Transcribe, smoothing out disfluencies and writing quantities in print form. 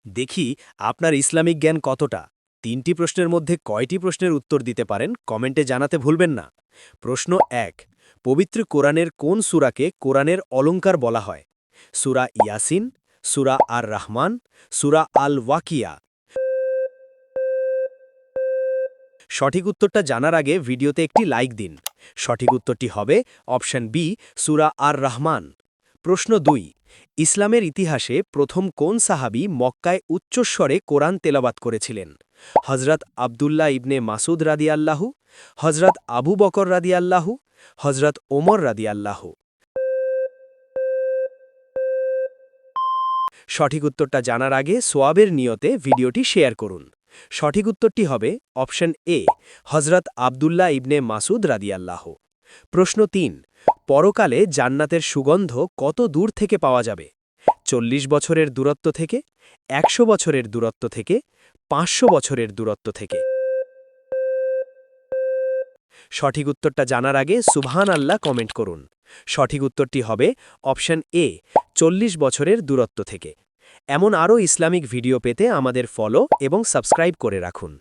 দেখি আপনার ইসলামিক জ্ঞান কতটা। ৩টি প্রশ্নের মধ্যে কয়টি প্রশ্নের উত্তর দিতে পারেন কমেন্টে জানাতে ভুলবেন না। প্রশ্ন ১। পবিত্র কোরআনের কোন সূরাকে কোরআনের অলংকার বলা হয়? সূরা ইয়াসিন, সূরা আর রহমান, সূরা আল ওয়াকিয়া। সঠিক উত্তরটা জানার আগে ভিডিওতে একটি লাইক দিন। সঠিক উত্তরটি হবে অপশন বি, সূরা আর রহমান। প্রশ্ন ২। ইসলামের ইতিহাসে প্রথম কোন সাহাবী মক্কায় উচ্চস্বরে কোরআন তেলাওয়াত করেছিলেন? হজরত আবদুল্লাহ ইবনে মাসুদ রাদিয়াল্লাহু, হজরত আবু বকর রাদিয়াল্লাহু, হজরত ওমর রাদিয়াল্লাহু। সঠিক উত্তরটা জানার আগে সোয়াবের নিয়তে ভিডিওটি শেয়ার করুন। সঠিক উত্তরটি হবে অপশন এ, হজরত আবদুল্লাহ ইবনে মাসুদ রাদিয়াল্লাহু। প্রশ্ন ৩। পরকালে জান্নাতের সুগন্ধ কত দূর থেকে পাওয়া যাবে? ৪০ বছরের দূরত্ব থেকে, ১০০ বছরের দূরত্ব থেকে, ৫০০ বছরের দূরত্ব থেকে। সঠিক উত্তরটা জানার আগে সুবহান আল্লাহ কমেন্ট করুন। সঠিক উত্তরটি হবে অপশন এ, ৪০ বছরের দূরত্ব থেকে। এমন আরও ইসলামিক ভিডিও পেতে আমাদের ফলো এবং সাবস্ক্রাইব করে রাখুন।